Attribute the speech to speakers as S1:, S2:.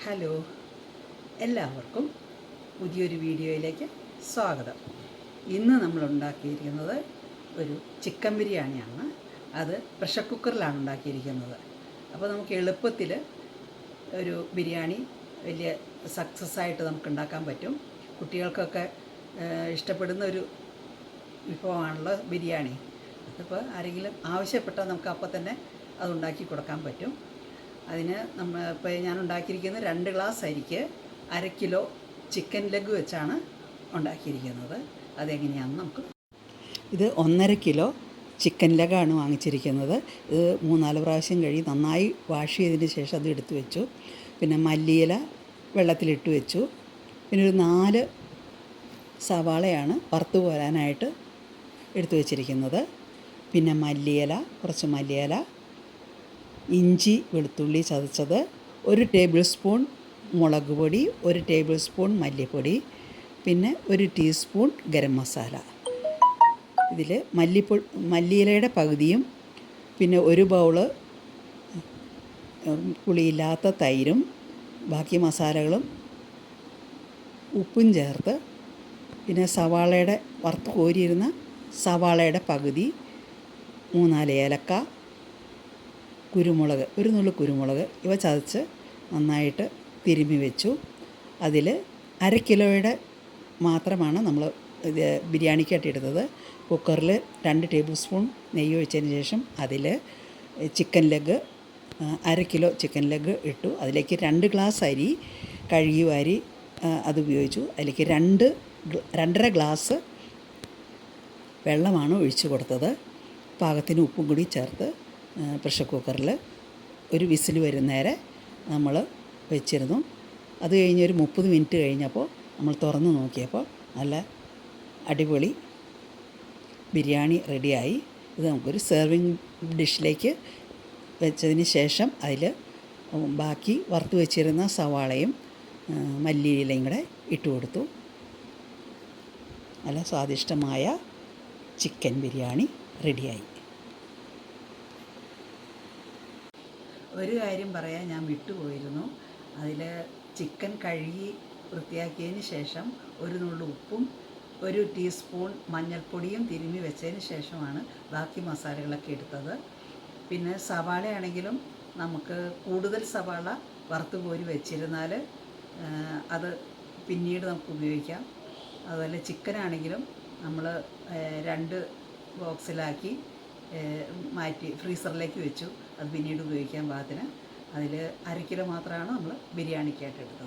S1: Hello, എല്ലാവർക്കും പുതിയൊരു വീഡിയോയിലേക്ക് സ്വാഗതം. ഇന്ന് നമ്മൾ ഉണ്ടാക്കിയിരിക്കുന്നത് ഒരു ചിക്കൻ ബിരിയാണിയാണ്. അത് പ്രഷർ കുക്കറിലാണ് ഉണ്ടാക്കിയിരിക്കുന്നത്. അപ്പോൾ നമുക്ക് എളുപ്പത്തിൽ ഒരു ബിരിയാണി വലിയ സക്സസ് ആയിട്ട് നമുക്ക് ഉണ്ടാക്കാൻ പറ്റും. കുട്ടികൾക്കൊക്കെ ഇഷ്ടപ്പെടുന്ന ഒരു വിഭവമാണല്ലോ ബിരിയാണി. അതിപ്പോൾ ആരെങ്കിലും ആവശ്യപ്പെട്ടാൽ നമുക്ക് അപ്പോൾ തന്നെ അത് ഉണ്ടാക്കി കൊടുക്കാൻ പറ്റും. അതിന് ഇപ്പോൾ ഞാൻ ഉണ്ടാക്കിയിരിക്കുന്നത് 2 ഗ്ലാസ് അരിക്ക് 1/2 കിലോ ചിക്കൻ ലെഗ് വെച്ചാണ് ഉണ്ടാക്കിയിരിക്കുന്നത്. അതെങ്ങനെയാണെന്ന് നമുക്ക് ഇത് 1.5 കിലോ ചിക്കൻ ലെഗാണ് വാങ്ങിച്ചിരിക്കുന്നത്. ഇത് 3-4 പ്രാവശ്യം നന്നായി വാഷ് ചെയ്തതിന് ശേഷം അത് എടുത്തു വെച്ചു. പിന്നെ മല്ലിയില വെള്ളത്തിലിട്ട് വെച്ചു. പിന്നെ ഒരു 4 സവാളയാണ് വറുത്ത് കോരാനായിട്ട് എടുത്തു വെച്ചിരിക്കുന്നത്. പിന്നെ കുറച്ച് മല്ലിയില, ഇഞ്ചി വെളുത്തുള്ളി ചതച്ചത്, 1 ടേബിൾ സ്പൂൺ മുളക് പൊടി, 1 ടേബിൾ സ്പൂൺ മല്ലിപ്പൊടി, പിന്നെ 1 ടീസ്പൂൺ ഗരം മസാല. ഇതിൽ മല്ലിയിലയുടെ പകുതിയും പിന്നെ 1 ബൗള് പുളിയില്ലാത്ത തൈരും ബാക്കി മസാലകളും ഉപ്പും ചേർത്ത്, പിന്നെ വറുത്ത് കോരിയിരുന്ന സവാളയുടെ പകുതി, 3-4 ഏലക്ക, കുരുമുളക്, 1 നുള്ളു കുരുമുളക്, ഇവ ചതച്ച് നന്നായിട്ട് തിരുമ്മി വെച്ചു. അതിൽ 1/2 കിലോയുടെ മാത്രമാണ് നമ്മൾ ഇത് ബിരിയാണിക്കായിട്ട് എടുത്തത്. കുക്കറിൽ 2 ടേബിൾ സ്പൂൺ നെയ്യ് ഒഴിച്ചതിന് ശേഷം അതിൽ chicken leg 1/2 kilo chicken leg ഇട്ടു. അതിലേക്ക് 2 ഗ്ലാസ് അരി കഴുകി വാരി അത് ഉപയോഗിച്ചു. അതിലേക്ക് 2.5 ഗ്ലാസ് വെള്ളമാണ് ഒഴിച്ചു കൊടുത്തത്. പാകത്തിന് ഉപ്പും കൂടി ചേർത്ത് പ്രഷർ കുക്കറിൽ ഒരു വിസിൽ വരുന്നേരെ നമ്മൾ വെച്ചിരുന്നു. അത് കഴിഞ്ഞ് ഒരു 30 മിനിറ്റ് കഴിഞ്ഞപ്പോൾ നമ്മൾ തുറന്ന് നോക്കിയപ്പോൾ നല്ല അടിപൊളി ബിരിയാണി റെഡിയായി. ഇത് നമുക്കൊരു സെർവിങ് ഡിഷിലേക്ക് വെച്ചതിന് ശേഷം അതിൽ ബാക്കി വറുത്ത് വെച്ചിരുന്ന സവാളയും മല്ലിയിലയും കൂടെ ഇട്ട് കൊടുത്തു. നല്ല സ്വാദിഷ്ടമായ ചിക്കൻ ബിരിയാണി റെഡിയായി. ഒരു കാര്യം പറയാൻ ഞാൻ വിട്ടുപോയിരുന്നു. അതിൽ ചിക്കൻ കഴുകി വൃത്തിയാക്കിയതിന് ശേഷം 1 നുള്ളു ഉപ്പും 1 ടീസ്പൂൺ മഞ്ഞൾപ്പൊടിയും തിരുമ്മി വെച്ചതിന് ശേഷമാണ് ബാക്കി മസാലകളൊക്കെ എടുത്തത്. പിന്നെ സവാളയാണെങ്കിലും നമുക്ക് കൂടുതൽ സവാള വറുത്ത് കോരി വെച്ചിരുന്നാൽ അത് പിന്നീട് നമുക്ക് ഉപയോഗിക്കാം. അതുപോലെ ചിക്കനാണെങ്കിലും നമ്മൾ 2 ബോക്സിലാക്കി മാറ്റി ഫ്രീസറിലേക്ക് വെച്ചു. അത് പിന്നീട് ഉപയോഗിക്കാൻ പാകത്തിന്. അതിൽ 1/2 കിലോ മാത്രമാണ് നമ്മൾ ബിരിയാണിക്കായിട്ട് എടുത്തത്.